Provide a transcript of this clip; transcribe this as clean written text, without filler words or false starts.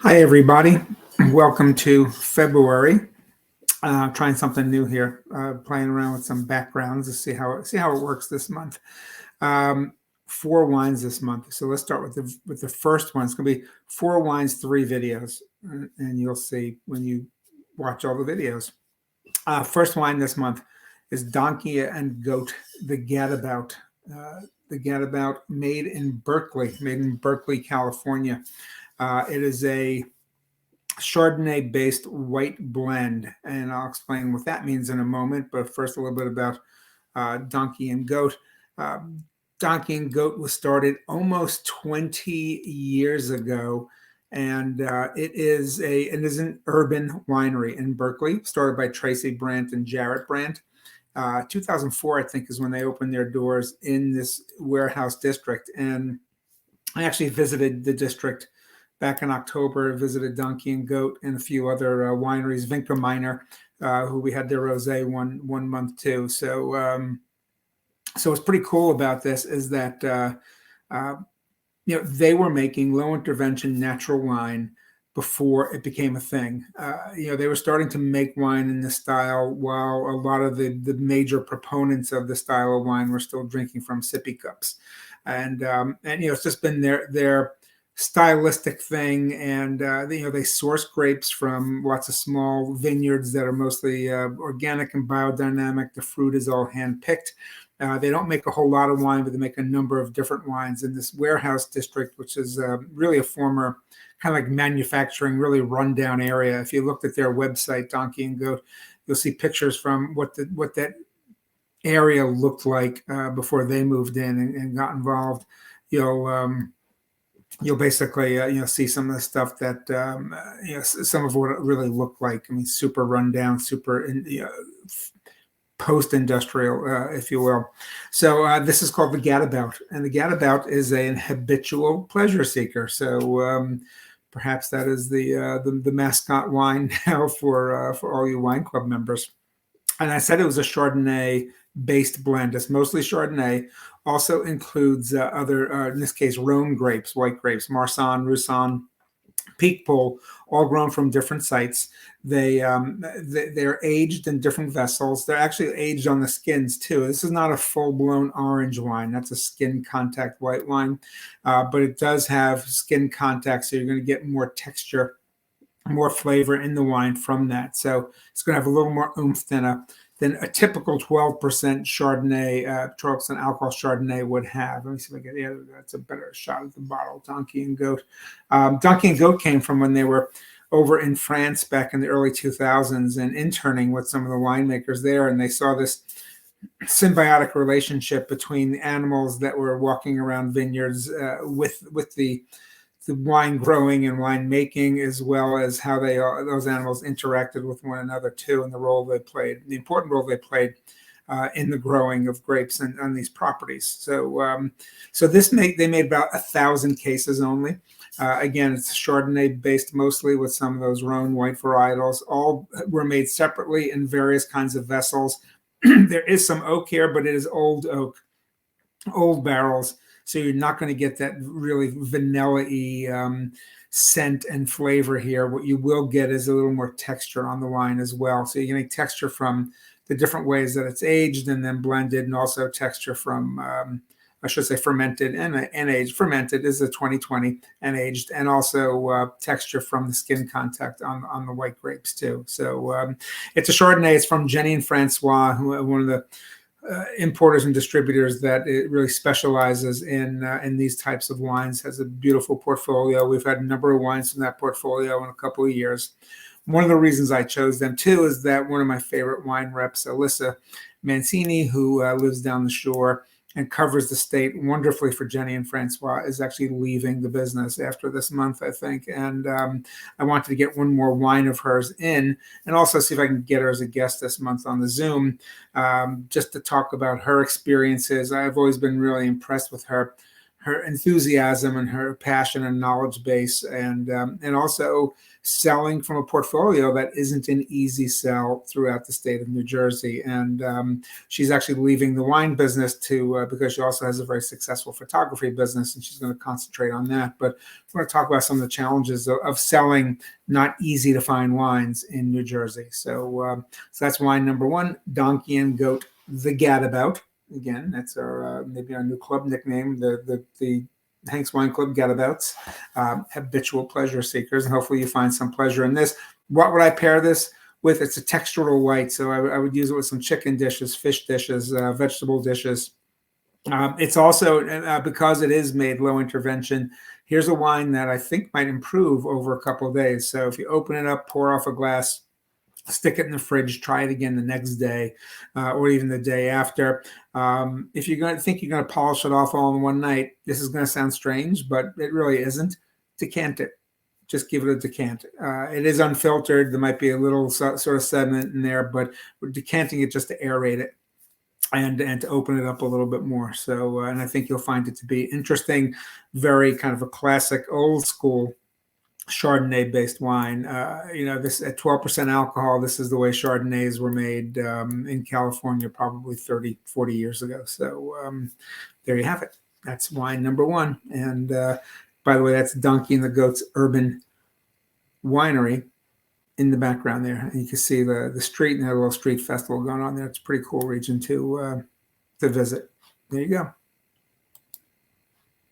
Hi, everybody. Welcome to February. Trying something new here. Playing around with some backgrounds to see how it works this month. Um, Four wines this month. So let's start with the first one. It's going to be four wines, three videos, and you'll see when you watch all the videos. First wine this month is Donkey and Goat, the Gadabout. The Gadabout, made in Berkeley, California. It is a Chardonnay-based white blend, and I'll explain what that means in a moment. But first, a little bit about Donkey and Goat. Uh, Donkey and Goat was started almost 20 years ago, and it is an urban winery in Berkeley, started by Tracy Brandt and Jarrett Brandt. 2004, I think, is when they opened their doors in this warehouse district, and I actually visited the district back in October. Visited Donkey and Goat and a few other wineries, Vinca Minor, who we had their rosé one month too. So what's pretty cool about this is that uh, they were making low intervention natural wine before it became a thing. They were starting to make wine in this style while a lot of the major proponents of the style of wine were still drinking from sippy cups, and it's just been their stylistic thing. And they source grapes from lots of small vineyards that are mostly organic and biodynamic. The fruit is all hand picked. They don't make a whole lot of wine, but they make a number of different wines in this warehouse district, which is really a former kind of like manufacturing, really rundown area. If you looked at their website, Donkey and Goat, you'll see pictures from what that area looked like before they moved in and got involved. You'll basically see some of the stuff that some of what it really looked like. I mean, super rundown, super post-industrial, if you will. So this is called the Gadabout, and the Gadabout is an habitual pleasure seeker. So perhaps that is the mascot wine now for all you wine club members. And I said it was a Chardonnay-based blend. It's mostly Chardonnay. Also includes other, in this case, Rhone grapes, white grapes, Marsanne, Roussanne, Peakpoll, all grown from different sites. They're aged in different vessels. They're actually aged on the skins too. This is not a full-blown orange wine. That's a skin contact white wine, but it does have skin contact, so you're going to get more texture, more flavor in the wine from that. So it's going to have a little more oomph than a typical 12% Chardonnay, 12% alcohol Chardonnay would have. Let me see if I get, yeah, that's a better shot at the bottle. Donkey and Goat. Donkey and Goat came from when they were over in France back in the early 2000s and interning with some of the winemakers there, and they saw this symbiotic relationship between the animals that were walking around vineyards with the wine growing and wine making, as well as how those animals interacted with one another too, and the important role they played in the growing of grapes on these properties. So they made about 1,000 cases only. Again, it's Chardonnay based mostly, with some of those Rhone white varietals. All were made separately in various kinds of vessels. There is some oak here, but it is old oak, old barrels. So you're not going to get that really vanilla-y scent and flavor here. What you will get is a little more texture on the wine as well. So you're getting texture from the different ways that it's aged and then blended, and also texture from, I should say, fermented and aged. Fermented is a 2020 and aged, and also texture from the skin contact on the white grapes too. So it's a Chardonnay. It's from Jenny and Francois, one of the importers and distributors that it really specializes in these types of wines. Has a beautiful portfolio. We've had a number of wines from that portfolio in a couple of years. One of the reasons I chose them too is that one of my favorite wine reps, Alyssa Mancini, who lives down the shore and covers the state wonderfully for Jenny and Francois, is actually leaving the business after this month, I think. And I wanted to get one more wine of hers in, and also see if I can get her as a guest this month on the Zoom, just to talk about her experiences. I've always been really impressed with her her enthusiasm and her passion and knowledge base, and also selling from a portfolio that isn't an easy sell throughout the state of New Jersey. And she's actually leaving the wine business to because she also has a very successful photography business, and she's going to concentrate on that. But we're going to talk about some of the challenges of selling not easy to find wines in New Jersey. So that's wine number one, Donkey and Goat, the Gadabout. Again, that's our maybe our new club nickname, the Hank's Wine Club Gadabouts, habitual pleasure seekers, and hopefully you find some pleasure in this. What would I pair this with? It's a textural white, so I would use it with some chicken dishes, fish dishes, vegetable dishes. It's also, because it is made low intervention, here's a wine that I think might improve over a couple of days. So if you open it up, pour off a glass, stick it in the fridge, try it again the next day, or even the day after. If you're going to think you're going to polish it off all in one night, this is going to sound strange, but it really isn't. Decant it. Just give it a decant. It is unfiltered. There might be a little sort of sediment in there, but we're decanting it just to aerate it and to open it up a little bit more. So, and I think you'll find it to be interesting, very kind of a classic, old school Chardonnay-based wine. This at 12% alcohol, this is the way Chardonnays were made in California probably 30, 40 years ago. So there you have it. That's wine number one. And by the way, that's Donkey and the Goat's Urban Winery in the background there. And you can see the street and a little street festival going on there. It's a pretty cool region to visit. There you go.